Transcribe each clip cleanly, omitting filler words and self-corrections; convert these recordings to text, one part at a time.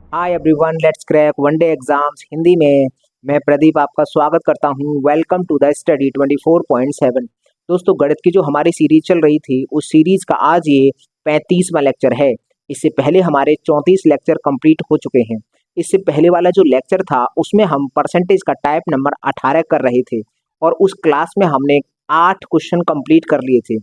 Hi everyone, let's crack one day exams Hindi में। मैं प्रदीप आपका स्वागत करता हूं। Welcome to the study 24.7। दोस्तों, गणित की जो हमारी सीरीज चल रही थी उस सीरीज का आज ये 35वां लेक्चर है। इससे पहले हमारे 34 लेक्चर कंप्लीट हो चुके हैं। इससे पहले वाला जो लेक्चर था उसमें हम परसेंटेज का टाइप नंबर 18 कर रहे थे और उस क्लास में हमने 8 क्वेश्चन कंप्लीट कर लिए थे।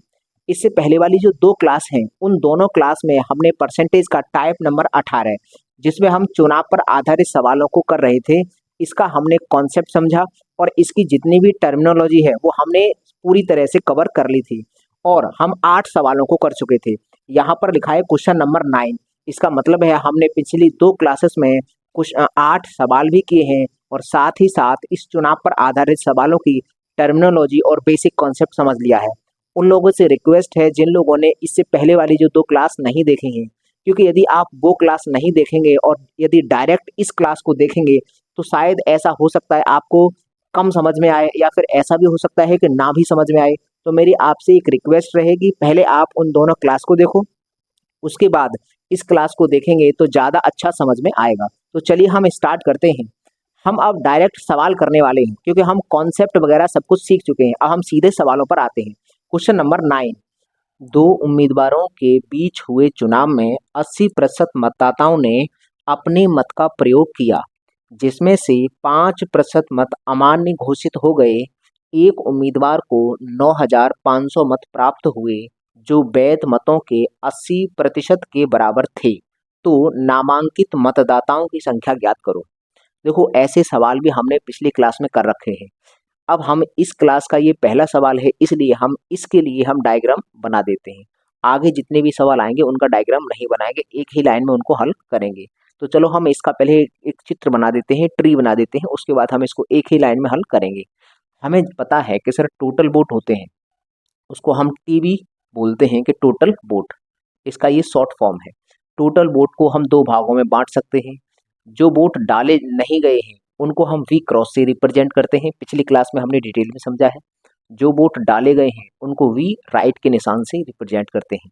इससे पहले वाली जो 2 क्लास हैं उन दोनों क्लास में हमने परसेंटेज का टाइप नंबर 18 जिसमें हम चुनाव पर आधारित सवालों को कर रहे थे, इसका हमने कॉन्सेप्ट समझा और इसकी जितनी भी टर्मिनोलॉजी है वो हमने पूरी तरह से कवर कर ली थी और हम 8 सवालों को कर चुके थे। यहाँ पर लिखा है क्वेश्चन नंबर 9। इसका मतलब है हमने पिछली 2 क्लासेस में कुछ 8 सवाल भी किए हैं और साथ ही साथ इस चुनाव पर आधारित सवालों की टर्मिनोलॉजी और बेसिक कॉन्सेप्ट समझ लिया है। उन लोगों से रिक्वेस्ट है जिन लोगों ने इससे पहले वाली जो 2 क्लास नहीं देखी हैं, क्योंकि यदि आप वो क्लास नहीं देखेंगे और यदि डायरेक्ट इस क्लास को देखेंगे तो शायद ऐसा हो सकता है आपको कम समझ में आए या फिर ऐसा भी हो सकता है कि ना भी समझ में आए। तो मेरी आपसे एक रिक्वेस्ट रहेगी, पहले आप उन दोनों क्लास को देखो, उसके बाद इस क्लास को देखेंगे तो ज़्यादा अच्छा समझ में आएगा। तो चलिए हम स्टार्ट करते हैं। हम अब डायरेक्ट सवाल करने वाले हैं क्योंकि हम कॉन्सेप्ट वगैरह सब कुछ सीख चुके हैं। अब हम सीधे सवालों पर आते हैं। Question number 9। 2 उम्मीदवारों के बीच हुए चुनाव में 80% मतदाताओं ने अपने मत का प्रयोग किया, जिसमें से 5% मत अमान्य घोषित हो गए। एक उम्मीदवार को 9,500 मत प्राप्त हुए, जो वैध मतों के 80% के बराबर थे। तो नामांकित मतदाताओं की संख्या ज्ञात करो। देखो, ऐसे सवाल भी हमने पिछली क्लास में कर रखे हैं। अब हम इस क्लास का ये पहला सवाल है, इसलिए हम इसके लिए हम डायग्राम बना देते हैं। आगे जितने भी सवाल आएंगे उनका डायग्राम नहीं बनाएंगे, एक ही लाइन में उनको हल करेंगे। तो चलो हम इसका पहले एक चित्र बना देते हैं, ट्री बना देते हैं, उसके बाद हम इसको एक ही लाइन में हल करेंगे। हमें पता है कि सर टोटल वोट होते हैं, उसको हम टीवी बोलते हैं कि टोटल वोट, इसका ये शॉर्ट फॉर्म है। टोटल वोट को हम 2 भागों में बांट सकते हैं। जो वोट डाले नहीं गए हैं उनको हम वी क्रॉस से रिप्रेजेंट करते हैं, पिछली क्लास में हमने डिटेल में समझा है। जो वोट डाले गए हैं उनको वी राइट के निशान से रिप्रेजेंट करते हैं।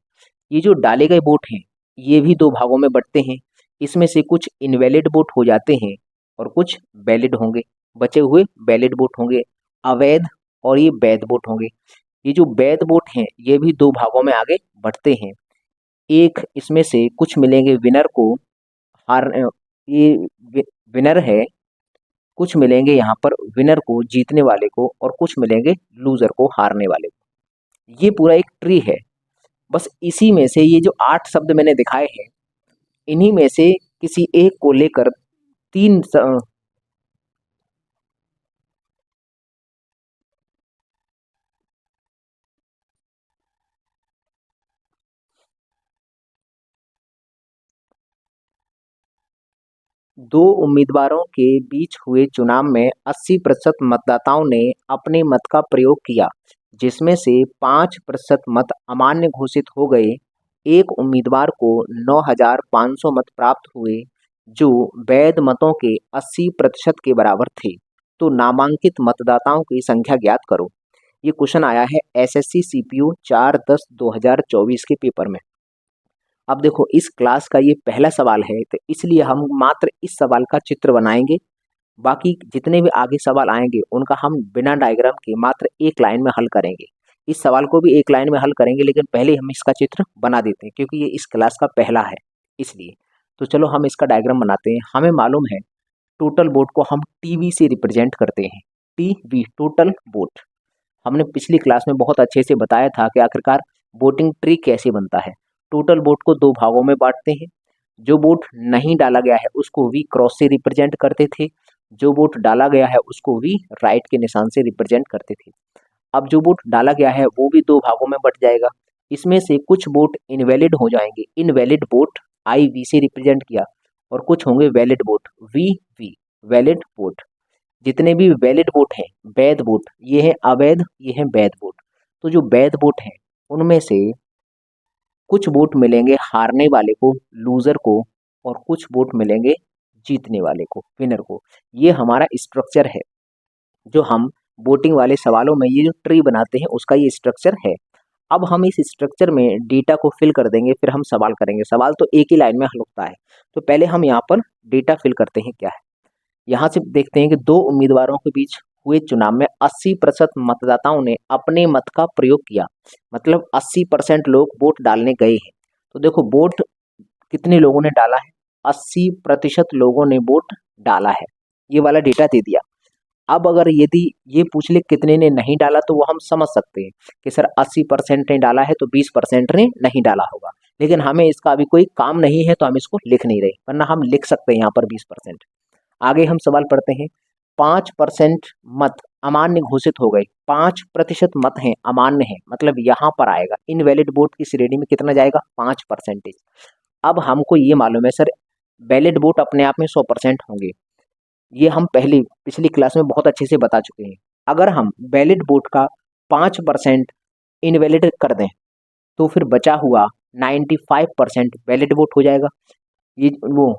ये जो डाले गए वोट हैं ये भी 2 भागों में बंटते हैं। इसमें से कुछ इनवैलिड वोट हो जाते हैं और कुछ वैलिड होंगे। बचे हुए वैलिड वोट होंगे, अवैध और ये वैध वोट होंगे। ये जो वैध वोट हैं ये भी 2 भागों में आगे बढ़ते हैं। एक इसमें से कुछ मिलेंगे विनर को, हार ये विनर है, कुछ मिलेंगे यहाँ पर विनर को, जीतने वाले को, और कुछ मिलेंगे लूजर को, हारने वाले को। ये पूरा एक ट्री है। बस इसी में से ये जो 8 शब्द मैंने दिखाए हैं इन्हीं में से किसी एक को लेकर 3 2 उम्मीदवारों के बीच हुए चुनाव में 80% मतदाताओं ने अपने मत का प्रयोग किया, जिसमें से 5% मत अमान्य घोषित हो गए। एक उम्मीदवार को 9,500 मत प्राप्त हुए, जो वैध मतों के 80% के बराबर थे। तो नामांकित मतदाताओं की संख्या ज्ञात करो। ये क्वेश्चन आया है एसएससी सीपीयू 4/10/2024 के पेपर में। अब देखो, इस क्लास का ये पहला सवाल है तो इसलिए हम मात्र इस सवाल का चित्र बनाएंगे। बाकी जितने भी आगे सवाल आएंगे उनका हम बिना डायग्राम के मात्र एक लाइन में हल करेंगे। इस सवाल को भी एक लाइन में हल करेंगे, लेकिन पहले हम इसका चित्र बना देते हैं क्योंकि ये इस क्लास का पहला है इसलिए। तो चलो हम इसका डायग्राम बनाते हैं। हमें मालूम है टोटल वोट को हम टीवी से रिप्रेजेंट करते हैं। टीवी टोटल वोट, हमने पिछली क्लास में बहुत अच्छे से बताया था कि आखिरकार वोटिंग ट्री कैसे बनता है। टोटल वोट को 2 भागों में बांटते हैं। जो वोट नहीं डाला गया है उसको वी क्रॉस से रिप्रेजेंट करते थे, जो वोट डाला गया है उसको वी राइट के निशान से रिप्रेजेंट करते थे। अब जो वोट डाला गया है वो भी 2 भागों में बट जाएगा। इसमें से कुछ वोट इनवैलिड हो जाएंगे, इनवैलिड वोट आई वी से रिप्रेजेंट किया, और कुछ होंगे valid vote, V V valid vote. जितने भी वैलिड वोट हैं, वैध वोट, ये है अवैध, ये है वैध वोट। तो जो वैध वोट हैं उनमें से कुछ वोट मिलेंगे हारने वाले को, लूजर को, और कुछ वोट मिलेंगे जीतने वाले को, विनर को। ये हमारा स्ट्रक्चर है जो हम वोटिंग वाले सवालों में ये जो ट्री बनाते हैं उसका ये स्ट्रक्चर है। अब हम इस स्ट्रक्चर में डेटा को फिल कर देंगे, फिर हम सवाल करेंगे। सवाल तो एक ही लाइन में हल होता है। तो पहले हम यहाँ पर डेटा फिल करते हैं क्या है। यहाँ से देखते हैं कि दो उम्मीदवारों के बीच हुए चुनाव में 80% मतदाताओं ने अपने मत का प्रयोग किया, मतलब 80% लोग वोट डालने गए हैं। तो देखो वोट कितने लोगों ने डाला है, 80% लोगों ने वोट डाला है, ये वाला डेटा दे दिया। अब अगर यदि ये पूछ ले कितने ने नहीं डाला, तो वो हम समझ सकते हैं कि सर 80% ने डाला है तो 20% ने नहीं डाला होगा, लेकिन हमें इसका अभी कोई काम नहीं है तो हम इसको लिख नहीं रहे, वरना हम लिख सकते हैं यहाँ पर 20%। आगे हम सवाल पढ़ते हैं। 5% मत अमान्य घोषित हो गए, 5% मत हैं अमान्य हैं, मतलब यहाँ पर आएगा इनवैलिड वोट की श्रेणी में कितना जाएगा, 5%। अब हमको ये मालूम है सर वैलिड वोट अपने आप में 100% होंगे, ये हम पिछली क्लास में बहुत अच्छे से बता चुके हैं। अगर हम वैलिड वोट का 5% इनवैलिड कर दें तो फिर बचा हुआ 95% वैलिड वोट हो जाएगा। ये वो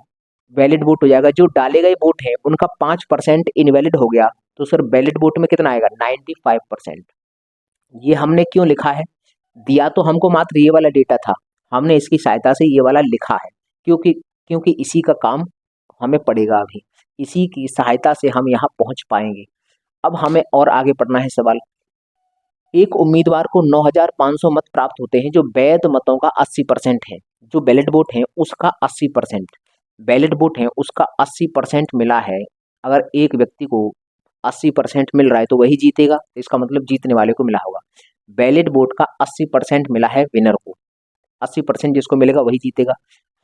वैलिड वोट हो जाएगा, जो डाले गए वोट है उनका 5% इनवैलिड हो गया, तो सर वैलिड वोट में कितना आएगा, 95%। ये हमने क्यों लिखा है, दिया तो हमको मात्र ये वाला डेटा था, हमने इसकी सहायता से ये वाला लिखा है, क्योंकि क्योंकि इसी का काम हमें पड़ेगा अभी, इसी की सहायता से हम यहाँ पहुँच पाएंगे। अब हमें और आगे पढ़ना है सवाल। एक उम्मीदवार को 9,500 मत प्राप्त होते हैं जो वैध मतों का 80% है, जो बैलेट वोट है उसका 80%, बैलेट वोट है उसका 80% मिला है। अगर एक व्यक्ति को 80% मिल रहा है तो वही जीतेगा, इसका मतलब जीतने वाले को मिला होगा। बैलेट वोट का 80% मिला है विनर को, 80% जिसको मिलेगा वही जीतेगा।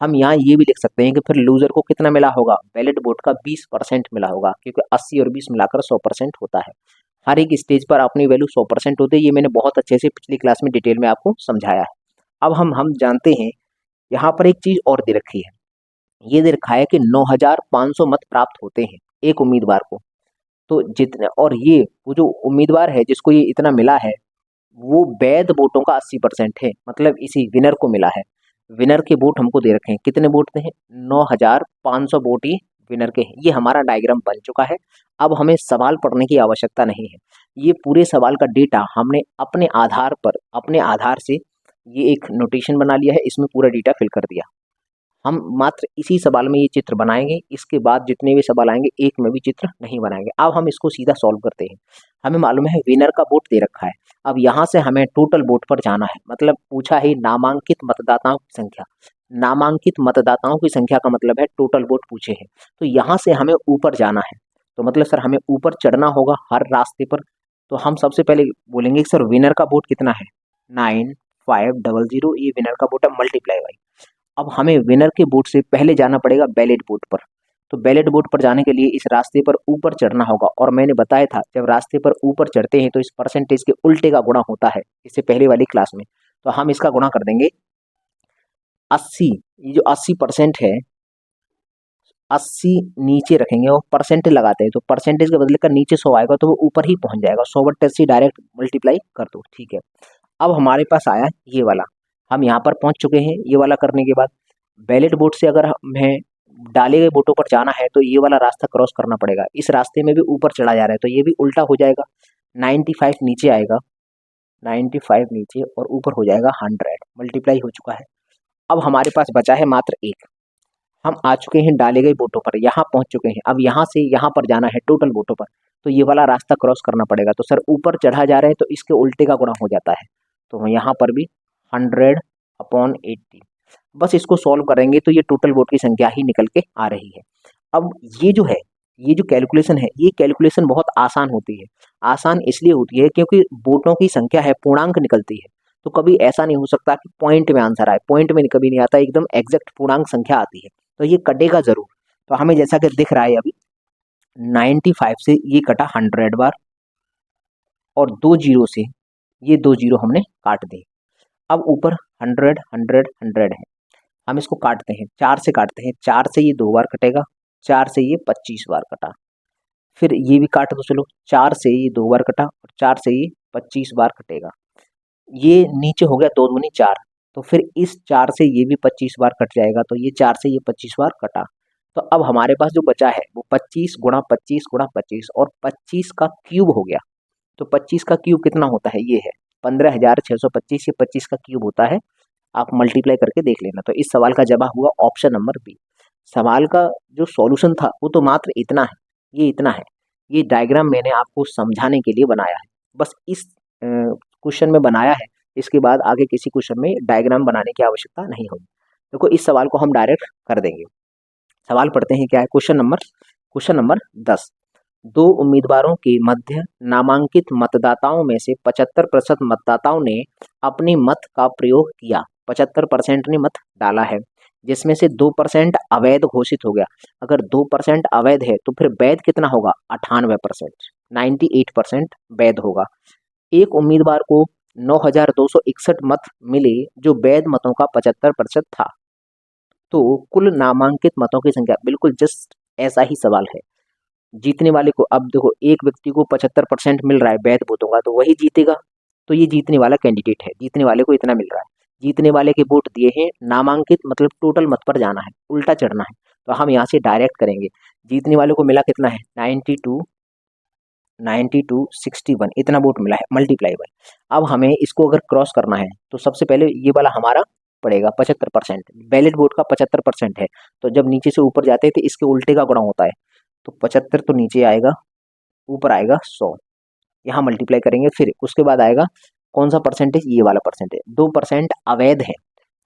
हम यहाँ ये भी लिख सकते हैं कि फिर लूजर को कितना मिला होगा, बैलेट वोट का 20% मिला होगा, क्योंकि 80 और 20 मिलाकर 100% होता है। हर एक स्टेज पर अपनी वैल्यू 100% होती है, ये मैंने बहुत अच्छे से पिछली क्लास में डिटेल में आपको समझाया है। अब हम जानते हैं, यहाँ पर एक चीज़ और दे रखी है, ये दे रखा है कि 9,500 मत प्राप्त होते हैं एक उम्मीदवार को, तो जितने और ये वो जो उम्मीदवार है जिसको ये इतना मिला है वो वैध वोटों का 80% है, मतलब इसी विनर को मिला है। विनर के वोट हमको दे रखे हैं, कितने वोट हैं, 9,500 वोट ही विनर के हैं। ये हमारा डायग्राम बन चुका है। अब हमें सवाल पढ़ने की आवश्यकता नहीं है, ये पूरे सवाल का डेटा हमने अपने आधार से ये एक नोटेशन बना लिया है, इसमें पूरा डेटा फिल कर दिया। हम मात्र इसी सवाल में ये चित्र बनाएंगे, इसके बाद जितने भी सवाल आएंगे एक में भी चित्र नहीं बनाएंगे। अब हम इसको सीधा सॉल्व करते हैं। हमें मालूम है विनर का वोट दे रखा है, अब यहाँ से हमें टोटल वोट पर जाना है, मतलब पूछा है नामांकित मतदाताओं की संख्या। नामांकित मतदाताओं की संख्या का मतलब है टोटल वोट पूछे हैं, तो यहाँ से हमें ऊपर जाना है, तो मतलब सर हमें ऊपर चढ़ना होगा हर रास्ते पर। तो हम सबसे पहले बोलेंगे सर विनर का वोट कितना है, 9500, ये विनर का वोट है, मल्टीप्लाई बाई। अब हमें विनर के वोट से पहले जाना पड़ेगा बैलेट वोट पर, तो बैलेट वोट पर जाने के लिए इस रास्ते पर ऊपर चढ़ना होगा, और मैंने बताया था जब रास्ते पर ऊपर चढ़ते हैं तो इस परसेंटेज के उल्टे का गुणा होता है, इससे पहले वाली क्लास में। तो हम इसका गुणा कर देंगे 80, ये जो 80% है 80 नीचे रखेंगे और परसेंट लगाते हैं, तो परसेंटेज के बदले का नीचे 100 आएगा तो वो ऊपर ही पहुंच जाएगा, 100/80 डायरेक्ट मल्टीप्लाई कर दो, ठीक है। अब हमारे पास आया ये वाला, हम यहाँ पर पहुंच चुके हैं। ये वाला करने के बाद बैलेट वोट से अगर हमें डाले गए वोटों पर जाना है तो ये वाला रास्ता क्रॉस करना पड़ेगा, इस रास्ते में भी ऊपर चढ़ा जा रहा है तो ये भी उल्टा हो जाएगा, 95 नीचे आएगा, 95 नीचे और ऊपर हो जाएगा 100, मल्टीप्लाई हो चुका है। अब हमारे पास बचा है मात्र एक, हम आ चुके हैं डाले गए वोटों पर, यहाँ पहुंच चुके हैं। अब यहाँ से यहाँ पर जाना है टोटल वोटों पर, तो ये वाला रास्ता क्रॉस करना पड़ेगा, तो सर ऊपर चढ़ा जा रहा है तो इसके उल्टे का गुणा हो जाता है, तो यहाँ पर भी 100/80, बस इसको सॉल्व करेंगे तो ये टोटल वोट की संख्या ही निकल के आ रही है। अब ये जो है, ये जो कैलकुलेशन है, ये कैलकुलेशन बहुत आसान होती है। आसान इसलिए होती है क्योंकि वोटों की संख्या है, पूर्णांक निकलती है, तो कभी ऐसा नहीं हो सकता कि पॉइंट में आंसर आए, पॉइंट में कभी नहीं आता, एकदम एग्जैक्ट पूर्णांक संख्या आती है, तो ये कटेगा जरूर। तो हमें जैसा कि दिख रहा है अभी 95 से ये कटा 100 बार, और 2 जीरो से ये 2 जीरो हमने काट दिए। अब ऊपर 100 100 100 है, हम इसको काटते हैं, 4 से काटते हैं, 4 से ये 2 बार कटेगा, 4 से ये 25 बार कटा, फिर ये भी काट दो, चलो 4 से ये 2 बार कटा और 4 से ये 25 बार कटेगा, ये नीचे हो गया 2 दूनी 4, तो फिर इस 4 से ये भी 25 बार कट जाएगा, तो ये 4 से ये 25 बार कटा। तो अब हमारे पास जो बचा है वो 25 गुणा 25 गुणा 25 और 25 का क्यूब हो गया, तो 25 का क्यूब कितना होता है, ये है 15,625, ये 25 का क्यूब होता है। आप मल्टीप्लाई करके देख लेना। तो इस सवाल का जवाब हुआ ऑप्शन नंबर बी। सवाल का जो सॉल्यूशन था वो तो मात्र इतना है, ये इतना है। ये डायग्राम मैंने आपको समझाने के लिए बनाया है, बस इस क्वेश्चन में बनाया है। इसके बाद आगे किसी क्वेश्चन में डायग्राम बनाने की आवश्यकता नहीं होगी। देखो इस सवाल को हम डायरेक्ट कर देंगे। सवाल पढ़ते हैं, क्या है क्वेश्चन नंबर 10। दो उम्मीदवारों के मध्य नामांकित मतदाताओं में से 75% मतदाताओं ने अपने मत का प्रयोग किया। 75% ने मत डाला है, जिसमें से 2% अवैध घोषित हो गया। अगर 2% अवैध है तो फिर वैध कितना होगा? 98%, 98% वैध होगा। एक उम्मीदवार को 9,261 मत मिले जो वैध मतों का 75% था। तो कुल नामांकित मतों की संख्या, बिल्कुल जस्ट ऐसा ही सवाल है। जीतने वाले को, अब देखो एक व्यक्ति को 75% मिल रहा है वैध वोटों का, तो वही जीतेगा। तो ये जीतने वाला कैंडिडेट है, जीतने वाले को इतना मिल रहा है। जीतने वाले के वोट दिए हैं, नामांकित मतलब टोटल मत पर जाना है, उल्टा चढ़ना है। तो हम यहाँ से डायरेक्ट करेंगे। जीतने वाले को मिला कितना है? 9261, इतना वोट मिला है, मल्टीप्लाई बाय। अब हमें इसको अगर क्रॉस करना है तो सबसे पहले ये वाला हमारा पड़ेगा 75%। बैलेट वोट का 75% है, तो जब नीचे से ऊपर जाते हैं तो इसके उल्टे का गुणा होता है। तो 75 तो नीचे आएगा, ऊपर आएगा 100, यहाँ मल्टीप्लाई करेंगे। फिर उसके बाद आएगा कौन सा परसेंटेज? ये वाला परसेंटेज। 2% अवैध है,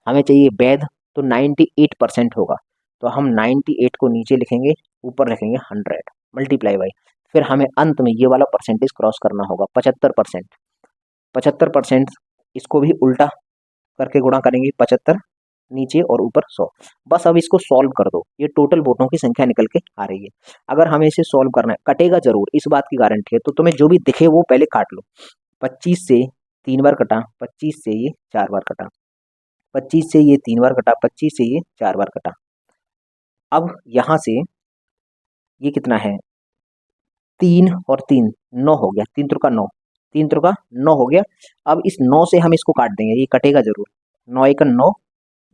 हमें चाहिए वैध, तो 98% होगा। तो हम 98 को नीचे लिखेंगे, ऊपर लिखेंगे 100, मल्टीप्लाई बाई। फिर हमें अंत में ये वाला परसेंटेज क्रॉस करना होगा, 75%। 75%, इसको भी उल्टा करके गुणा करेंगे, 75 नीचे और ऊपर 100। बस अब इसको सॉल्व कर दो, ये टोटल वोटों की संख्या निकल के आ रही है। अगर हमें इसे सॉल्व करना है, कटेगा जरूर, इस बात की गारंटी है। तो तुम्हें जो भी दिखे वो पहले काट लो। 25 से 3 बार कटा, 25 से ये 4 बार कटा, 25 से ये 3 बार कटा, 25 से ये 4 बार कटा। अब यहाँ से ये कितना है? 3 और 3 9 हो गया, 3 त्रिका 9, 3 त्रिका 9 हो गया। अब इस 9 से हम इसको काट देंगे, ये कटेगा जरूर। 9 एक 9,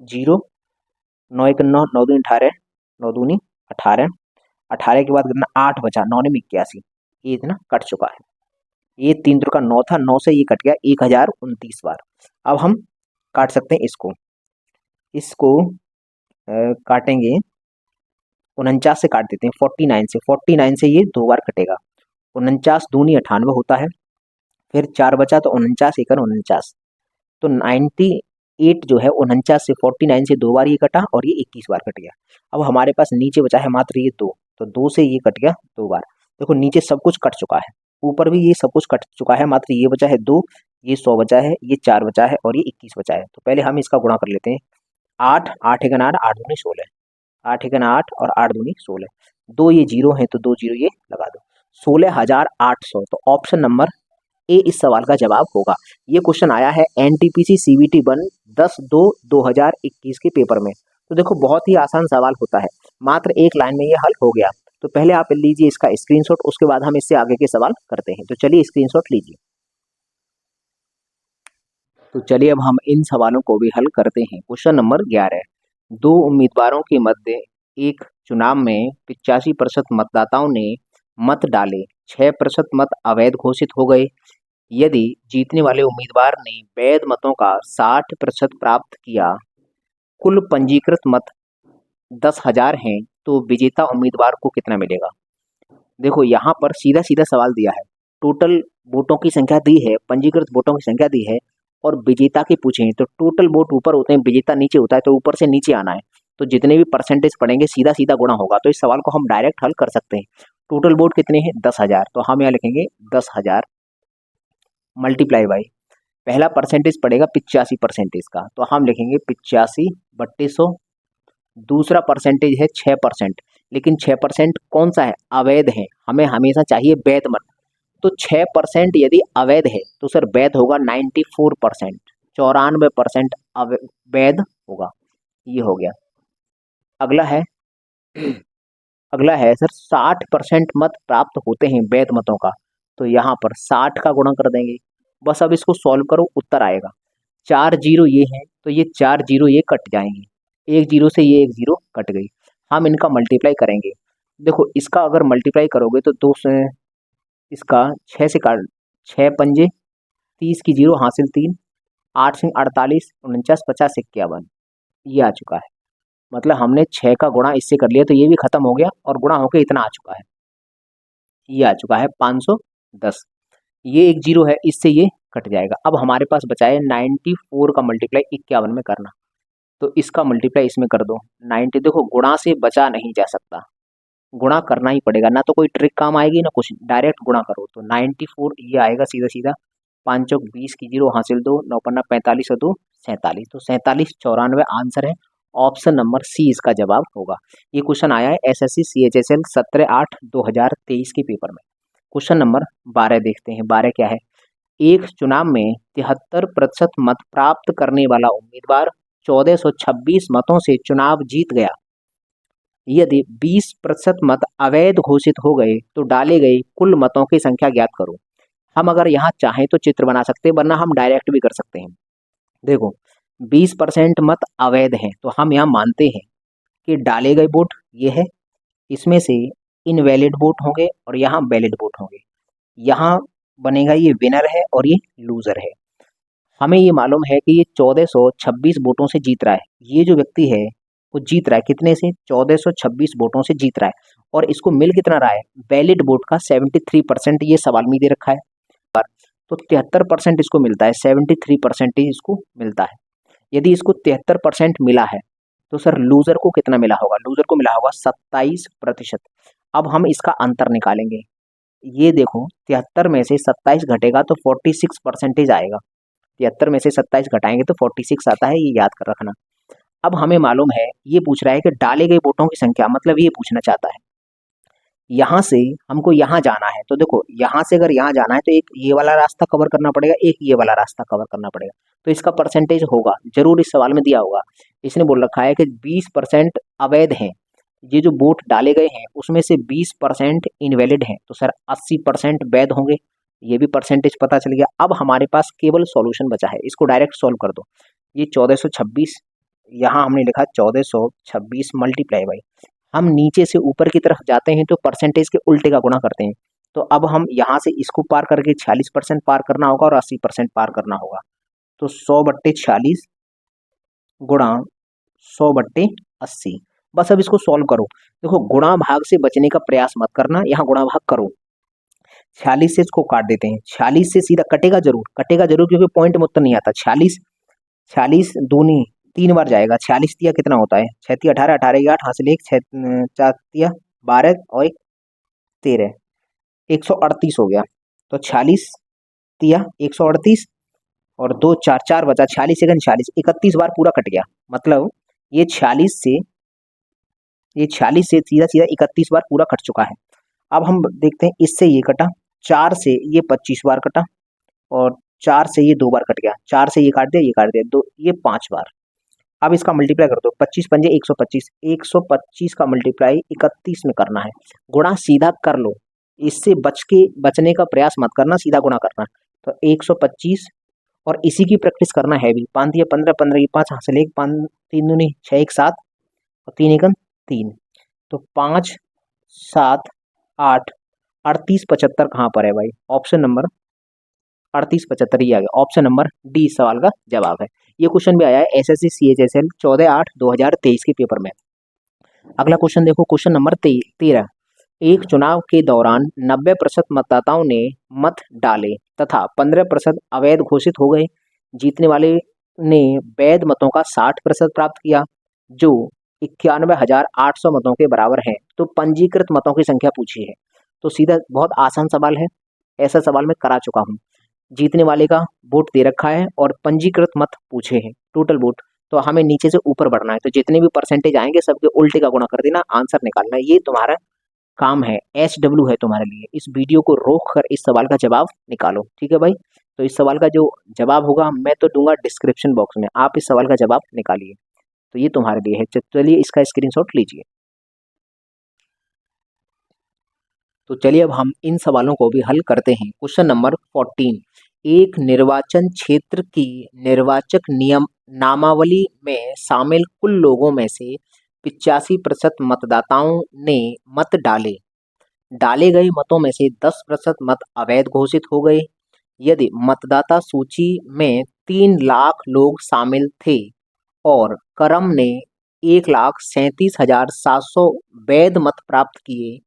0, 9 एक 9, 9 दूनी 18, 9 दूनी 18, 18 के बाद कितना? 8 बचा, 9 ने 81, ये इतना कट चुका है। ये 3 त्रिका 9 था, 9 से ये कट गया 1029 बार। अब हम काट सकते हैं इसको, इसको काटेंगे 49 से काट देते हैं, 49 से ये 2 बार कटेगा। 49 दूनी 98 होता है, फिर 4 बचा तो 49 एक 49, तो 98 जो है 49 से 49 से 2 बार ये कटा और ये 21 बार कट गया। अब हमारे पास नीचे बचा है मात्र ये 2, तो 2 से ये कट गया 2 बार। देखो नीचे सब कुछ कट चुका है, ऊपर भी ये सब कुछ कट चुका है, मात्र ये बचा है 2, ये 100 बचा है, ये 4 बचा है और ये 21 बचा है। तो पहले हम इसका गुणा कर लेते हैं। 8 8 एक 8, 8 दूनी 16, 8 एक 8 और 8 दूनी 16, 2 ये 0 है तो 2 0 ये लगा दो, 16,800। तो ऑप्शन नंबर ए इस सवाल का जवाब होगा। ये क्वेश्चन आया है एनटीपीसी सीबीटी 1 10/2/2021 के पेपर में। तो देखो बहुत ही आसान सवाल होता है, मात्र एक लाइन में ये हल हो गया। तो पहले आप लीजिए इसका स्क्रीनशॉट, उसके बाद हम इससे आगे के सवाल करते हैं। तो चलिए स्क्रीनशॉट लीजिए। तो चलिए अब हम इन सवालों को भी हल करते हैं। Question number 11। दो उम्मीदवारों के मध्य एक चुनाव में 85% मतदाताओं ने मत डाले, 6% मत अवैध घोषित हो गए। यदि जीतने वाले उम्मीदवार ने वैध मतों का 60% प्राप्त किया, कुल पंजीकृत मत 10,000 हैं, तो विजेता उम्मीदवार को कितना मिलेगा? देखो यहाँ पर सीधा सीधा सवाल दिया है, टोटल वोटों की संख्या दी है, पंजीकृत वोटों की संख्या दी है और विजेता की पूछे हैं। तो टोटल वोट ऊपर होते हैं, विजेता नीचे होता है, तो ऊपर से नीचे आना है। तो जितने भी परसेंटेज पड़ेंगे सीधा सीधा गुणा होगा। तो इस सवाल को हम डायरेक्ट हल कर सकते हैं। टोटल वोट कितने हैं? 10,000, तो हम यहाँ लिखेंगे 10,000 मल्टीप्लाई बाई पहला परसेंटेज पड़ेगा 85% का, तो हम लिखेंगे 85/100। दूसरा परसेंटेज है 6%, लेकिन 6% कौन सा है? अवैध है, हमें हमेशा चाहिए वैध मत। तो 6% यदि अवैध है तो सर वैध होगा 94%, 94% वैध होगा। ये हो गया। अगला है अगला है सर 60% मत प्राप्त होते हैं वैध मतों का, तो यहाँ पर 60 का गुणा कर देंगे। बस अब इसको सॉल्व करो, उत्तर आएगा। 4 जीरो ये है तो ये 4 जीरो ये कट जाएंगे, एक जीरो से ये एक जीरो कट गई। हम इनका मल्टीप्लाई करेंगे। देखो इसका अगर मल्टीप्लाई करोगे तो 2 से इसका 6 से काट, 6 पंजे 30 की 0 हासिल 3, 8 सिंह 48, 49, 50, 51, ये आ चुका है। मतलब हमने 6 का गुणा इससे कर लिया तो ये भी खत्म हो गया और गुणा होकर इतना आ चुका है, ये आ चुका है 510। ये एक जीरो है, इससे ये कट जाएगा। अब हमारे पास बचा है 94 का मल्टीप्लाई 51 में करना, तो इसका मल्टीप्लाई इसमें कर दो। 90, देखो गुणा से बचा नहीं जा सकता, गुणा करना ही पड़ेगा, ना तो कोई ट्रिक काम आएगी ना कुछ, डायरेक्ट गुणा करो। तो 94 ये आएगा सीधा सीधा, 5 चौक 20 की 0 हासिल 2, 9 पन्ना 45 और 2 47, तो 47 94 आंसर है। ऑप्शन नंबर सी इसका जवाब होगा। ये क्वेश्चन आया है एसएससी सीएचएसएल 17/8/2023 के पेपर में। क्वेश्चन नंबर 12 देखते हैं। 12 क्या है? एक चुनाव में 73% मत प्राप्त करने वाला उम्मीदवार 1426 मतों से चुनाव जीत गया। यदि 20% मत अवैध घोषित हो गए तो डाले गए कुल मतों की संख्या ज्ञात करो। हम अगर यहाँ चाहें तो चित्र बना सकते हैं, वरना हम डायरेक्ट भी कर सकते हैं। देखो 20% मत अवैध हैं, तो हम यहाँ मानते हैं कि डाले गए वोट ये है, इसमें से इनवैलिड वोट होंगे और यहाँ वैलिड वोट होंगे। यहाँ बनेगा ये विनर है और ये लूजर है। हमें ये मालूम है कि ये 1426 वोटों से जीत रहा है। ये जो व्यक्ति है वो जीत रहा है कितने से? 1426 वोटों से जीत रहा है। और इसको मिल कितना रहा है? वैलिड वोट का 73%, ये सवाल में दे रखा है। तो 73% इसको मिलता है, 73% इसको मिलता है। यदि इसको 73% मिला है तो सर लूजर को कितना मिला होगा? लूजर को मिला होगा 27%। अब हम इसका अंतर निकालेंगे। ये देखो 73 में से 27 घटेगा तो 46% आएगा। 73 में से 27 घटाएंगे तो 46 आता है, ये याद कर रखना। अब हमें मालूम है, ये पूछ रहा है कि डाले गए वोटों की संख्या, मतलब ये पूछना चाहता है। यहाँ से हमको यहाँ जाना है, तो देखो यहाँ से अगर यहाँ जाना है तो एक ये वाला रास्ता कवर करना पड़ेगा, एक ये वाला रास्ता कवर करना पड़ेगा। तो इसका परसेंटेज होगा, जरूर इस सवाल में दिया होगा। इसने बोल रखा है कि 20% अवैध हैं, ये जो वोट डाले गए हैं उसमें से 20% इनवैलिड हैं, तो सर 80% वैध होंगे। ये भी परसेंटेज पता चल गया। अब हमारे पास केवल सॉल्यूशन बचा है, इसको डायरेक्ट सॉल्व कर दो। ये 1426, यहाँ हमने लिखा 1426 मल्टीप्लाई बाई, हम नीचे से ऊपर की तरफ जाते हैं तो परसेंटेज के उल्टे का गुणा करते हैं। तो अब हम यहाँ से इसको पार करके 46% पार करना होगा और 80% पार करना होगा। तो 100/46 गुणा 100/80। बस अब इसको सॉल्व करो। देखो गुणा भाग से बचने का प्रयास मत करना, यहाँ गुणा भाग करो। 46 से इसको काट देते हैं, 46 से सीधा कटेगा जरूर क्योंकि पॉइंट में उत्तर नहीं आता। 46 दूनी 3 बार जाएगा, 46 तिया कितना होता है? 6 तिया 18, 18 8 हासिल 1, 6 4 तिया 12 और 1 13, 138 हो गया। तो 46 तिया 138 और 2 4 4 बचा, 46 सेकंड 46, 31 बार पूरा कट गया। मतलब ये 46 से सीधा सीधा 31 बार पूरा कट चुका है। अब हम देखते हैं, इससे ये कटा, 4 से ये 25 बार कटा और 4 से ये 2 बार कट गया, 4 से ये काट दिया, दो ये 5 बार। अब इसका मल्टीप्लाई कर दो, 25 पंजे 125, 125 का मल्टीप्लाई 31 में करना है। गुणा सीधा कर लो, इससे बचने का प्रयास मत करना, सीधा गुणा करना। तो 125 और इसी की प्रैक्टिस करना है भी। 5 दिया 15, 15 की 5 हासिल 1, 5 3 दूनी 6 1 7 और 3 1 3। तो 5 7 8 38 75 कहाँ पर है भाई? ऑप्शन नंबर 38 75 ही आ गया। ऑप्शन नंबर डी सवाल का जवाब है। ये क्वेश्चन भी आया है एसएससी सीएचएसएल 14/8/2023 के पेपर में। अगला क्वेश्चन देखो, क्वेश्चन नंबर 13। एक चुनाव के दौरान 90% मतदाताओं ने मत डाले तथा 15% अवैध घोषित हो गए। जीतने वाले ने वैध मतों का 60% प्राप्त किया, जो 91,800 मतों के बराबर है। तो पंजीकृत मतों की संख्या पूछी है। तो सीधा बहुत आसान सवाल है, ऐसा सवाल मैं करा चुका हूँ। जीतने वाले का वोट दे रखा है और पंजीकृत मत पूछे हैं, टोटल वोट। तो हमें नीचे से ऊपर बढ़ना है, तो जितने भी परसेंटेज आएंगे सबके उल्टे का गुणा कर देना, आंसर निकालना है। ये तुम्हारा काम है, SW है तुम्हारे लिए। इस वीडियो को रोक कर इस सवाल का जवाब निकालो, ठीक है भाई। तो इस सवाल का जो जवाब होगा मैं तो दूंगा डिस्क्रिप्शन बॉक्स में, आप इस सवाल का जवाब निकालिए। तो ये तुम्हारे लिए है, चलिए इसका स्क्रीनशॉट लीजिए। तो चलिए अब हम इन सवालों को भी हल करते हैं। Question number 14। एक निर्वाचन क्षेत्र की निर्वाचक नियम नामावली में शामिल कुल लोगों में से 85% मतदाताओं ने मत डाले। डाले गए मतों में से 10% मत अवैध घोषित हो गए। यदि मतदाता सूची में 3 लाख लोग शामिल थे और करम ने 1,37,700 वैध मत प्राप्त किए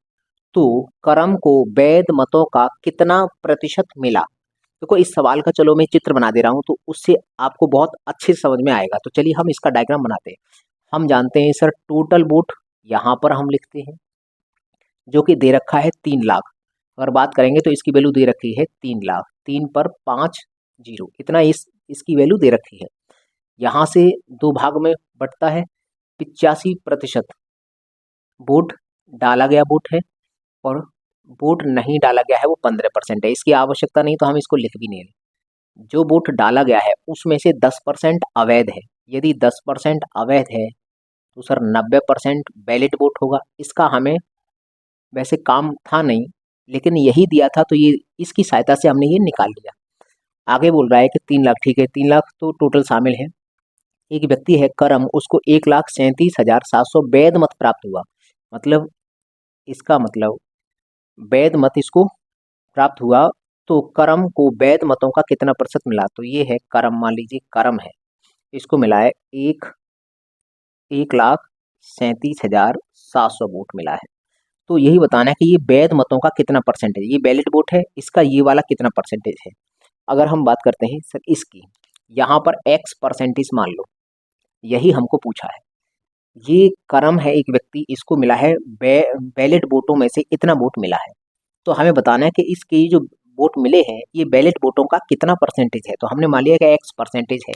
तो करम को वैध मतों का कितना प्रतिशत मिला। देखो इस सवाल का चलो मैं चित्र बना दे रहा हूँ तो उससे आपको बहुत अच्छे से समझ में आएगा। तो चलिए हम इसका डायग्राम बनाते हैं। हम जानते हैं सर टोटल वोट यहाँ पर हम लिखते हैं जो कि दे रखा है 3 लाख। अगर बात करेंगे तो इसकी वैल्यू दे रखी है 3 लाख, 3 पर 5 जीरो, इतना इसकी वैल्यू दे रखी है। यहाँ से 2 भाग में बटता है, 85% वोट डाला गया वोट है और वोट नहीं डाला गया है वो 15% है। इसकी आवश्यकता नहीं तो हम इसको लिख भी नहीं रहे। जो वोट डाला गया है उसमें से 10% अवैध है। यदि 10% अवैध है तो सर 90% वैलिड वोट होगा। इसका हमें वैसे काम था नहीं, लेकिन यही दिया था तो ये इसकी सहायता से हमने ये निकाल लिया। आगे बोल रहा है कि 3 लाख, ठीक है 3 लाख तो टोटल शामिल है। एक व्यक्ति है करम, उसको 1,37,700 वैध मत प्राप्त हुआ। मतलब इसका मतलब वैध मत इसको प्राप्त हुआ तो करम को वैध मतों का कितना प्रतिशत मिला। तो ये है करम, मान लीजिए करम है, इसको मिला है 1,37,700 वोट मिला है। तो यही बताना है कि ये वैध मतों का कितना परसेंटेज, ये वैलिड वोट है, इसका ये वाला कितना परसेंटेज है। अगर हम बात करते हैं सर इसकी, यहाँ पर x परसेंटेज मान लो, यही हमको पूछा है। ये करम है एक व्यक्ति, इसको मिला है वैलिड वोटों में से इतना वोट मिला है। तो हमें बताना है कि इसके जो वोट मिले हैं ये वैलिड वोटों का कितना परसेंटेज है। तो हमने मान लिया कि x परसेंटेज है।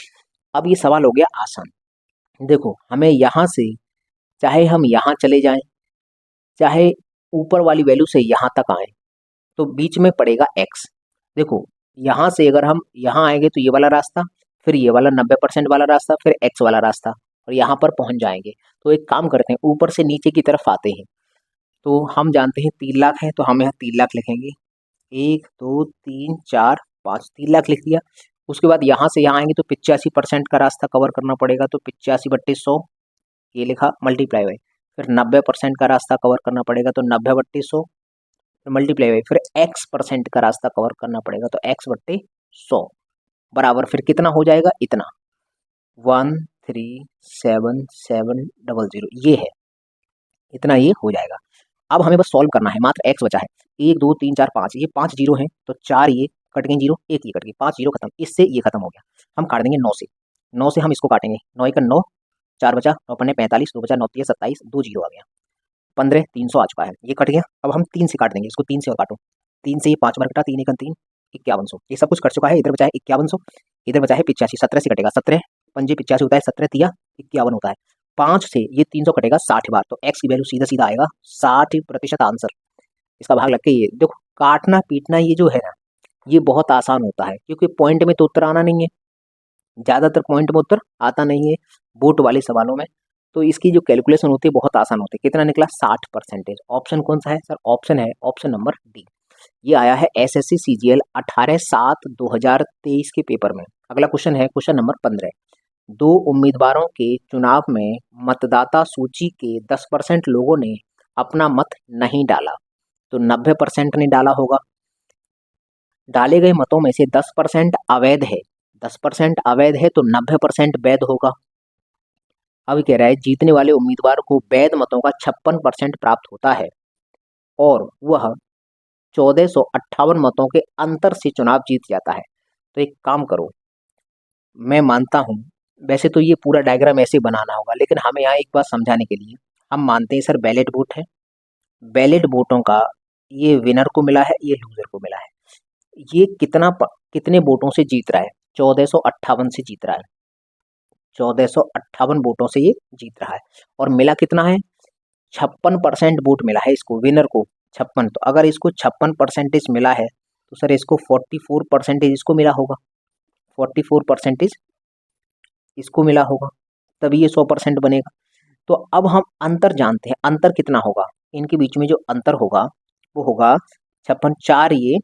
अब ये सवाल हो गया आसान। देखो हमें यहाँ से चाहे हम यहाँ चले जाएं, चाहे ऊपर वाली वैल्यू से यहाँ तक आए, तो बीच में पड़ेगा x। देखो यहाँ से अगर हम यहाँ आएंगे तो ये वाला रास्ता, फिर ये वाला 90% वाला रास्ता, फिर x वाला रास्ता, और यहाँ पर पहुँच जाएंगे। तो एक काम करते हैं, ऊपर से नीचे की तरफ आते हैं। तो हम जानते हैं 3 लाख है तो हम यहाँ 3 लाख लिखेंगे, 1 2 3 4 5, 3 लाख लिख दिया। उसके बाद यहाँ से यहाँ आएंगे तो 85% का रास्ता कवर करना पड़ेगा, तो 85/100 ये लिखा, मल्टीप्लाई बाई, फिर 90% का रास्ता कवर करना पड़ेगा तो 90/100 मल्टीप्लाई बाई, फिर x% का रास्ता कवर करना पड़ेगा तो x/100 बराबर फिर कितना हो जाएगा, इतना 137,700, ये है, इतना ये हो जाएगा। अब हमें बस सॉल्व करना है, मात्र x बचा है, 1 2 3 4 5, ये 5 जीरो हैं तो 4 ये कट गए जीरो, एक ये कट गई, 5 जीरो खत्म, इससे ये खत्म हो गया। हम काट देंगे 9 से, 9 से हम इसको काटेंगे, 9 1 9, 4 बचा, 9 पन्ने 45, 2 बचा 9 3 27, 2 जीरो आ गया, 15 300 आ चुका है, ये कट गया। अब हम 3 से काट देंगे इसको, 3 से और काटो, 3 से ये 5 बार कटा, 3 1 3, 5100, ये सब कुछ कट चुका है। इधर बचा है 5100, इधर बचा है 85, 17 से कटेगा, 17 पंजे 85 होता है, 17 तिया 51 होता है, 5 से ये 300 कटेगा 60 बार, तो x की वैल्यू सीधा सीधा आएगा 60% आंसर। इसका भाग लग के ये देखो, काटना पीटना ये जो है ना, ये बहुत आसान होता है क्योंकि पॉइंट में तो उत्तर आना नहीं है, ज़्यादातर पॉइंट में उत्तर आता नहीं है बोट वाले सवालों में। तो इसकी जो कैलकुलेशन होती है बहुत आसान होती है। कितना निकला, 60%। ऑप्शन कौन सा है सर, ऑप्शन है ऑप्शन नंबर डी। ये आया है एसएससी सीजीएल 18/7/2023 के पेपर में। अगला क्वेश्चन है क्वेश्चन नंबर 15। 2 उम्मीदवारों के चुनाव में मतदाता सूची के 10% लोगों ने अपना मत नहीं डाला, तो 90% ने डाला होगा। डाले गए मतों में से 10% अवैध है, 10% अवैध है तो 90% वैध होगा। अब कह रहा है जीतने वाले उम्मीदवार को वैध मतों का 56% प्राप्त होता है और वह 1458 मतों के अंतर से चुनाव जीत जाता है। तो एक काम करो, मैं मानता हूँ वैसे तो ये पूरा डायग्राम ऐसे बनाना होगा, लेकिन हमें यहाँ एक बात समझाने के लिए, हम मानते हैं सर बैलेट वोट है, बैलेट वोटों का ये विनर को मिला है, ये लूजर को मिला है। ये कितने वोटों से जीत रहा है, 1458 से जीत रहा है, 1458 वोटों से ये जीत रहा है। और मिला कितना है, 56% वोट मिला है इसको, विनर को 56। तो अगर इसको 56% मिला है तो सर इसको 44% इसको मिला होगा, 44% इसको मिला होगा, तभी ये 100% बनेगा। तो अब हम अंतर जानते हैं, अंतर कितना होगा, इनके बीच में जो अंतर होगा वो होगा 56, 4 ये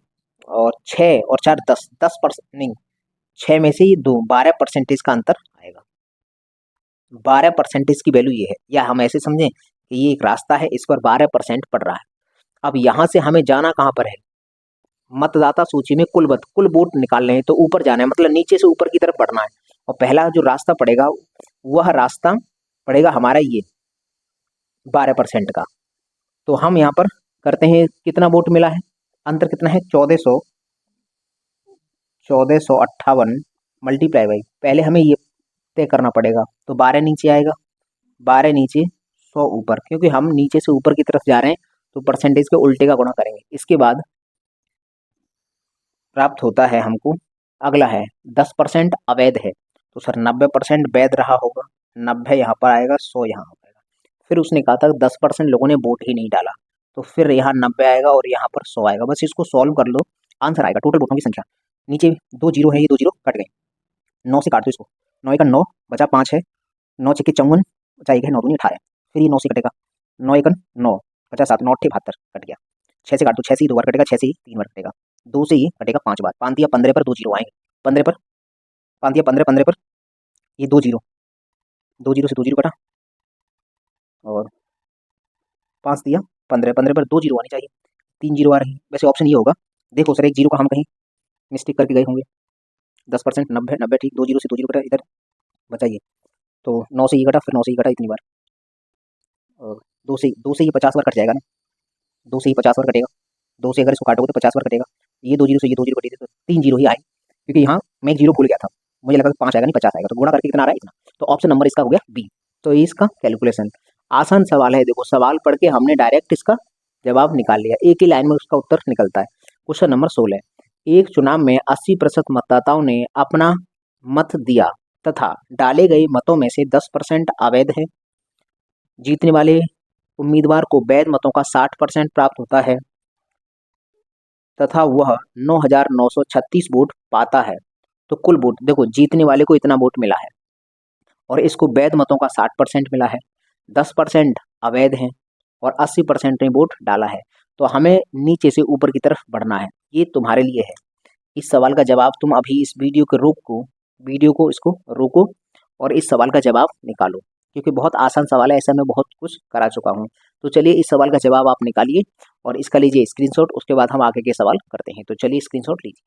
और 6 और 4 10, 10% नहीं, 6 में से ये 2, 12% का अंतर आएगा। 12% की वैल्यू ये है, या हम ऐसे समझें कि ये एक रास्ता है, इस पर 12% पड़ रहा है। अब यहाँ से हमें जाना कहाँ पर है, मतदाता सूची में कुल वोट निकालने हैं, तो ऊपर जाना है, मतलब नीचे से ऊपर की तरफ बढ़ना है। और पहला जो रास्ता पड़ेगा वह रास्ता पड़ेगा हमारा ये 12% का। तो हम यहाँ पर करते हैं, कितना वोट मिला है, अंतर कितना है, 1458 मल्टीप्लाई बाई, पहले हमें ये तय करना पड़ेगा। तो 12 नीचे आएगा, 12 नीचे 100 ऊपर, क्योंकि हम नीचे से ऊपर की तरफ जा रहे हैं तो परसेंटेज के उल्टे का गुणा करेंगे। इसके बाद प्राप्त होता है हमको, अगला है 10% अवैध है, तो सर 90% वैध रहा होगा, 90 यहाँ पर आएगा, 100 यहाँ हो जाएगा। फिर उसने कहा था 10% लोगों ने वोट ही नहीं डाला, तो फिर यहाँ 90 आएगा और यहाँ पर 100 आएगा। बस इसको सॉल्व कर लो, आंसर आएगा टोटल वोटों की संख्या। नीचे 2 जीरो है, ये 2 जीरो कट गए, 9 से काट दो इसको, 9 का 9 बचा 5 है, 9 छक्के 54 बचा 1 है, 9 दूनी 18, फिर ये 9 से कटेगा, 9 एकन 9 बचा 7, 9 अट्ठे 72 कट गया। 6 से काट दो, 6 से ही 2 बार कटेगा, 6 से ही 3 बार कटेगा, 2 से ही कटेगा 5 बार, 5 दिया 15 पर 2 जीरो आएंगे, 15 पर 5 दिया 15, 15 पर ये 2 जीरो, 2 जीरो से 2 जीरो कटा और 5 दिया 15, 15 पर 2 जीरो आनी चाहिए, 3 जीरो आ रही है। वैसे ऑप्शन ये होगा, देखो सर एक जीरो का हम कहीं मिस्टेक करके गए होंगे, 10%, 90 90 ठीक, 2 जीरो से 2 जीरो कटा, इधर बचाइए, तो 9 से ये कटा, फिर 9 से ये कटा इतनी बार, और 2 से ये 50 बार कट जाएगा ना, 2 से ही 50 बार कटेगा, 2 से अगर इसको काटोगे तो 50 बार कटेगा, ये 2 जीरो से ये 2 जीरो कटी तो 3 जीरो ही आई, क्योंकि यहाँ मैं एक जीरो भूल गया था, मुझे लगा कि 5 आएगा नहीं 50 आएगा, तो गुणा करके कितना आ रहा है इतना, तो ऑप्शन नंबर इसका हो गया बी। तो ये इसका कैलकुलेशन, आसान सवाल है, देखो सवाल पढ़ के हमने डायरेक्ट इसका जवाब निकाल लिया, एक ही लाइन में उसका उत्तर निकलता है। क्वेश्चन नंबर 16, एक चुनाव में 80% मतदाताओं ने अपना मत दिया तथा डाले गए मतों में से 10% अवैध है, जीतने वाले उम्मीदवार को वैध मतों का 60% प्राप्त होता है तथा वह 9,936 वोट पाता है। तो कुल वोट देखो, जीतने वाले को इतना वोट मिला है और इसको वैध मतों का 60% मिला है, 10% अवैध है और 80% ने वोट डाला है। तो हमें नीचे से ऊपर की तरफ बढ़ना है, ये तुम्हारे लिए है। इस सवाल का जवाब तुम अभी इस वीडियो को इसको रोको और इस सवाल का जवाब निकालो, क्योंकि बहुत आसान सवाल है, ऐसा मैं बहुत कुछ करा चुका हूँ। तो चलिए इस सवाल का जवाब आप निकालिए और इसका लीजिए स्क्रीनशॉट, उसके बाद हम आगे के सवाल करते हैं। तो चलिए स्क्रीनशॉट लीजिए।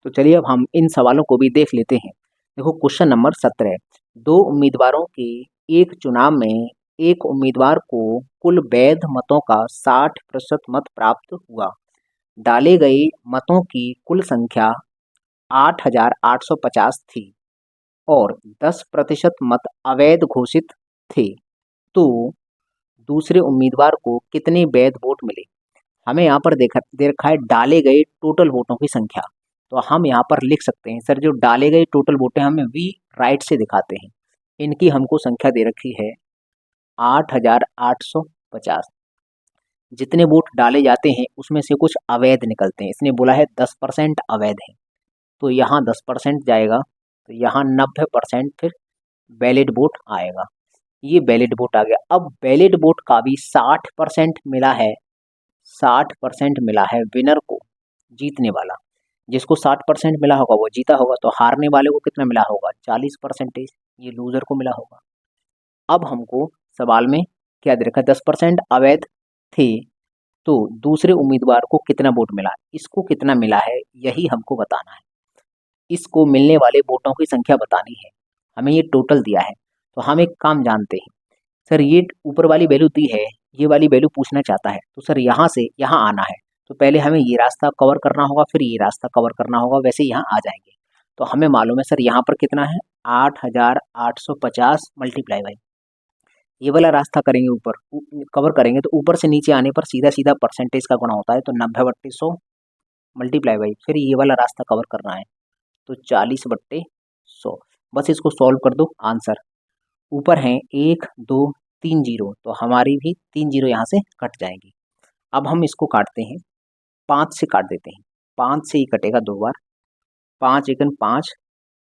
तो चलिए अब हम इन सवालों को भी देख लेते हैं। देखो क्वेश्चन नंबर 17, दो उम्मीदवारों के एक चुनाव में एक उम्मीदवार को कुल वैध मतों का 60% मत प्राप्त हुआ, डाले गए मतों की कुल संख्या 8,850 थी और 10% मत अवैध घोषित थे, तो दूसरे उम्मीदवार को कितने वैध वोट मिले। हमें यहाँ पर दे रखा है डाले गए टोटल वोटों की संख्या, तो हम यहाँ पर लिख सकते हैं सर जो डाले गए टोटल वोट हैं हमें वी राइट से दिखाते हैं, इनकी हमको संख्या दे रखी है 8,850। जितने वोट डाले जाते हैं उसमें से कुछ अवैध निकलते हैं, इसने बोला है 10% अवैध है, तो यहाँ 10% जाएगा, तो यहाँ 90% फिर वैलिड वोट आएगा, ये वैलिड वोट आ गया। अब वैलिड वोट का भी 60% मिला है, 60% मिला है विनर को, जीतने वाला, जिसको 60% मिला होगा वो जीता होगा, तो हारने वाले को कितना मिला होगा 40%, ये लूजर को मिला होगा। अब हमको सवाल में क्या दे रखा है, 10% अवैध थे, तो दूसरे उम्मीदवार को कितना वोट मिला, इसको कितना मिला है यही हमको बताना है, इसको मिलने वाले वोटों की संख्या बतानी है, हमें ये टोटल दिया है। तो हम एक काम जानते हैं, सर ये ऊपर वाली वैल्यू दी है, ये वाली वैल्यू पूछना चाहता है, तो सर यहाँ से यहाँ आना है, तो पहले हमें ये रास्ता कवर करना होगा, फिर ये रास्ता कवर करना होगा, वैसे यहाँ आ जाएंगे। तो हमें मालूम है सर यहाँ पर कितना है 8,850 मल्टीप्लाई बाई, ये वाला रास्ता करेंगे ऊपर कवर करेंगे, तो ऊपर से नीचे आने पर सीधा सीधा परसेंटेज का गुणा होता है, तो 90/100 मल्टीप्लाई बाई, फिर ये वाला रास्ता कवर करना है, तो 40/100। बस इसको सॉल्व कर दो, आंसर ऊपर हैं 1 2 3 जीरो, तो हमारी भी 3 जीरो यहाँ से कट जाएंगी। अब हम इसको काटते हैं, 5 से काट देते हैं, 5 से ही कटेगा 2 बार, 5 एकन 5,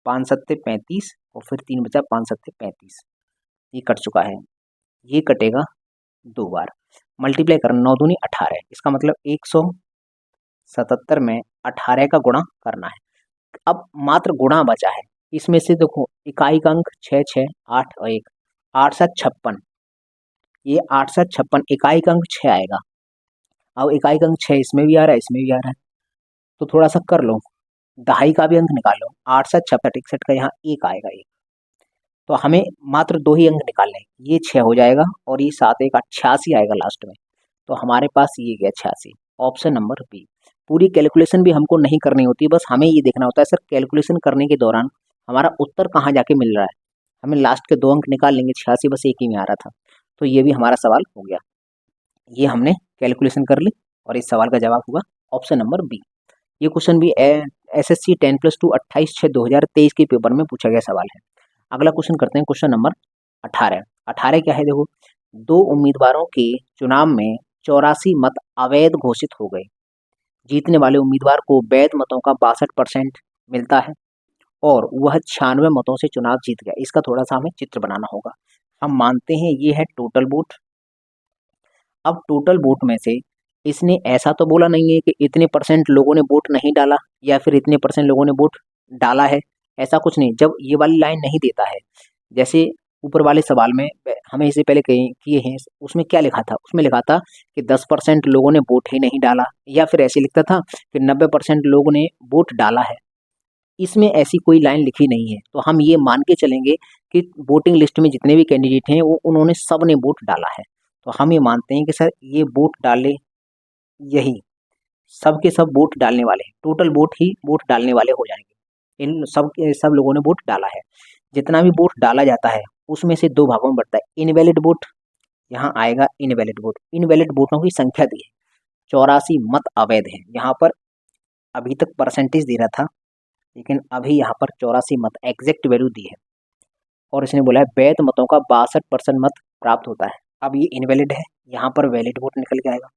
5 सत्ते 35 और फिर 3 बचा, 5 सत्ते 35, ये कट चुका है, ये कटेगा 2 बार, मल्टीप्लाई करना 9 दूनी 18, इसका मतलब 177 में 18 का गुणा करना है। अब मात्र गुणा बचा है, इसमें से देखो इकाई का अंक 6 6 8 और 1, 8 7 56, ये 8 7 56, इकाई का अंक 6 आएगा, अब इकाई का अंक 6 इसमें भी आ रहा है, इसमें भी आ रहा है, तो थोड़ा सा कर लो, दहाई का भी अंक निकाल लो। 8 7 66 61 का यहाँ एक आएगा, एक। तो हमें मात्र 2 ही अंक निकालने हैं, ये 6 हो जाएगा और ये 7 1 8 86 आएगा लास्ट में। तो हमारे पास ये गया 86, ऑप्शन नंबर बी। पूरी कैलकुलेशन भी हमको नहीं करनी होती, बस हमें ये देखना होता है सर कैलकुलेशन करने के दौरान हमारा उत्तर कहाँ जाके मिल रहा है। हमें लास्ट के 2 अंक निकाल लेंगे, 86 बस एक ही में आ रहा था, तो ये भी हमारा सवाल हो गया। ये हमने कैलकुलेशन कर ली और इस सवाल का जवाब हुआ ऑप्शन नंबर बी। ये क्वेश्चन भी एसएससी 10+2 28/6/2023 के पेपर में पूछा गया सवाल है। अगला क्वेश्चन करते हैं, क्वेश्चन नंबर 18। 18 क्या है, देखो, 2 उम्मीदवारों के चुनाव में 84 मत अवैध घोषित हो गए। जीतने वाले उम्मीदवार को वैध मतों का 62% मिलता है और वह 96 मतों से चुनाव जीत गया। इसका थोड़ा सा हमें चित्र बनाना होगा। हम मानते हैं ये है टोटल वोट। अब टोटल वोट में से इसने ऐसा तो बोला नहीं है कि इतने परसेंट लोगों ने वोट नहीं डाला या फिर इतने परसेंट लोगों ने वोट डाला है, ऐसा कुछ नहीं। जब ये वाली लाइन नहीं देता है, जैसे ऊपर वाले सवाल में हमें इससे पहले किए हैं, उसमें क्या लिखा था, उसमें लिखा था कि 10% लोगों ने वोट ही नहीं डाला, या फिर ऐसे लिखता था कि 90% लोगों ने वोट डाला है। इसमें ऐसी कोई लाइन लिखी नहीं है, तो हम ये मान के चलेंगे कि वोटिंग लिस्ट में जितने भी कैंडिडेट हैं वो उन्होंने सब ने वोट डाला है। तो हम ये मानते हैं कि सर ये वोट डाले, यही सब के सब वोट डालने वाले हैं, टोटल वोट ही वोट डालने वाले हो जाएंगे। इन सब के सब लोगों ने वोट डाला है। जितना भी वोट डाला जाता है उसमें से 2 भागों में बढ़ता है। इनवैलिड वोट, यहाँ आएगा इनवैलिड वोट। इनवैलिड वोटों की संख्या दी है, 84 मत अवैध है। यहाँ पर अभी तक परसेंटेज दे रहा था, लेकिन अभी यहाँ पर 84 मत एग्जैक्ट वैल्यू दी है और इसने बोला है वैध मतों का 62% मत प्राप्त होता है। अब ये इनवैलिड है, यहाँ पर वैलिड वोट निकल के आएगा।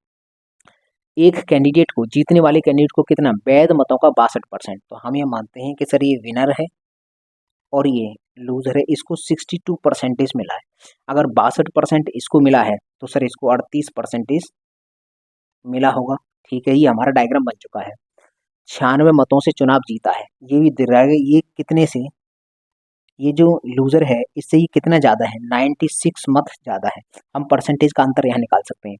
एक कैंडिडेट को, जीतने वाले कैंडिडेट को कितना, वैध मतों का 62%। तो हम ये मानते हैं कि सर ये विनर है और ये लूजर है, इसको 62% मिला है। अगर 62% इसको मिला है तो सर इसको 38% मिला होगा। ठीक है, ये हमारा डायग्राम बन चुका है। 96 मतों से चुनाव जीता है, ये भी दे रहा है, ये कितने से, ये जो लूजर है इससे ये कितना ज़्यादा है, 96 मत ज़्यादा है। हम परसेंटेज का अंतर यहाँ निकाल सकते हैं।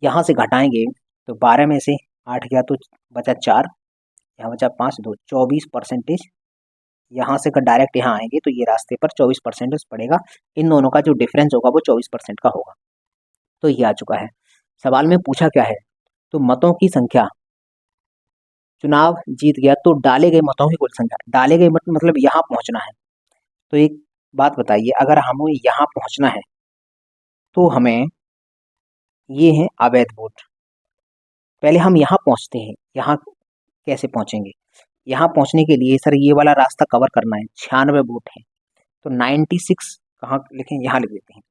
यहाँ से घटाएंगे तो 12 में से 8 गया तो बचा 4, यहाँ बचा 5 2 24%। यहाँ से अगर डायरेक्ट यहाँ आएंगे तो ये रास्ते पर 24% पड़ेगा। इन दोनों का जो डिफरेंस होगा वो 24% का होगा। तो ये आ चुका है। सवाल में पूछा क्या है, तो मतों की संख्या, चुनाव जीत गया तो डाले गए मतों की कुल संख्या। डाले गए मत मतलब यहाँ पहुँचना है। तो एक बात बताइए, अगर हमें यहाँ पहुँचना है तो हमें, ये है अवैध वोट, पहले हम यहाँ पहुँचते हैं। यहाँ कैसे पहुँचेंगे, यहाँ पहुँचने के लिए सर ये वाला रास्ता कवर करना है। 96 वोट है तो 96 कहाँ लिखें, यहाँ लिख देते हैं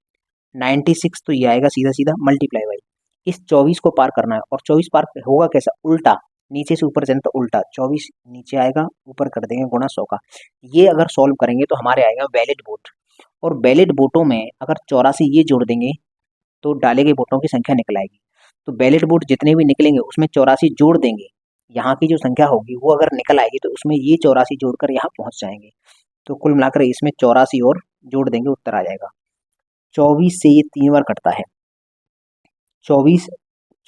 96। तो ये आएगा सीधा सीधा मल्टीप्लाई बाई इस 24 को पार करना है। और 24 पार होगा कैसा, उल्टा, नीचे से ऊपर जाना तो उल्टा, 24 नीचे आएगा, ऊपर कर देंगे गुणा 100 का। ये अगर सॉल्व करेंगे तो हमारे आएगा वैलिड वोट। और वैलिड वोटों में अगर 84 ये जोड़ देंगे तो डाले गए वोटों की संख्या निकल आएगी। तो वैलिड वोट जितने भी निकलेंगे उसमें 84 जोड़ देंगे, यहाँ की जो संख्या होगी वो अगर निकल आएगी तो उसमें ये 84 जोड़कर यहाँ पहुँच जाएंगे। तो कुल मिलाकर इसमें 84 और जोड़ देंगे, उत्तर आ जाएगा। 24 से ये 3 बार कटता है, 24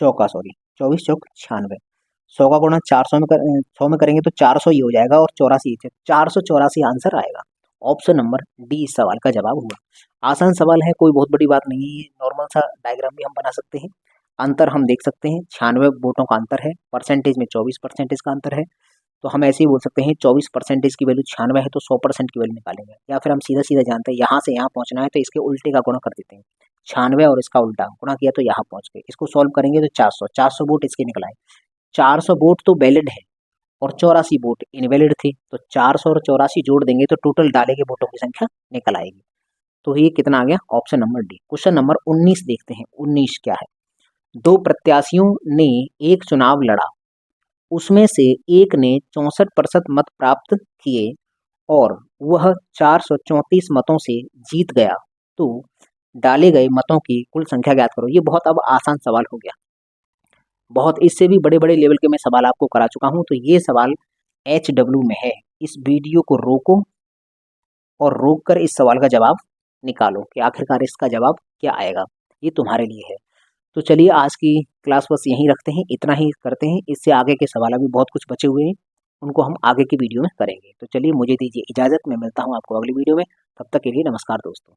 चौका, सॉरी 24 चौक 96, 100 का गुणा 400 में 100 में करेंगे तो 400 ही हो जाएगा और 84 484 आंसर आएगा। ऑप्शन नंबर डी इस सवाल का जवाब हुआ। आसान सवाल है, कोई बहुत बड़ी बात नहीं है, ये नॉर्मल सा डायग्राम भी हम बना सकते हैं। अंतर हम देख सकते हैं, 96 वोटों का अंतर है, परसेंटेज में 24% का अंतर है। तो हम ऐसे ही बोल सकते हैं 24% की वैल्यू 96 है तो 100% की वैल्यू निकालेंगे। या फिर हम सीधा सीधा जानते हैं यहाँ से यहाँ पहुँचना है तो इसके उल्टे का गुणा कर देते हैं। 96 और इसका उल्टा गुणा किया तो यहाँ पहुँच गए। इसको सॉल्व करेंगे तो 400 वोट इसके निकल आए। 400 वोट तो वैलिड है और 84 वोट इनवैलिड थे, तो 400 और 84 जोड़ देंगे तो टोटल डाले गए वोटों की संख्या निकल आएगी। तो ये कितना आ गया, option number D. Question number 19 देखते हैं। 19 क्या है, 2 प्रत्याशियों ने एक चुनाव लड़ा, उसमें से एक ने 64% मत प्राप्त किए और वह 434 मतों से जीत गया, तो डाले गए मतों की कुल संख्या ज्ञात करो। ये बहुत अब आसान सवाल हो गया, बहुत इससे भी बड़े बड़े लेवल के मैं सवाल आपको करा चुका हूं। तो ये सवाल HW में है। इस वीडियो को रोको और रोक कर इस सवाल का जवाब निकालो कि आखिरकार इसका जवाब क्या आएगा। ये तुम्हारे लिए है। तो चलिए आज की क्लास बस यहीं रखते हैं, इतना ही करते हैं। इससे आगे के सवाल अभी बहुत कुछ बचे हुए हैं, उनको हम आगे की वीडियो में करेंगे। तो चलिए मुझे दीजिए इजाज़त, मैं मिलता हूँ आपको अगली वीडियो में। तब तक के लिए नमस्कार दोस्तों।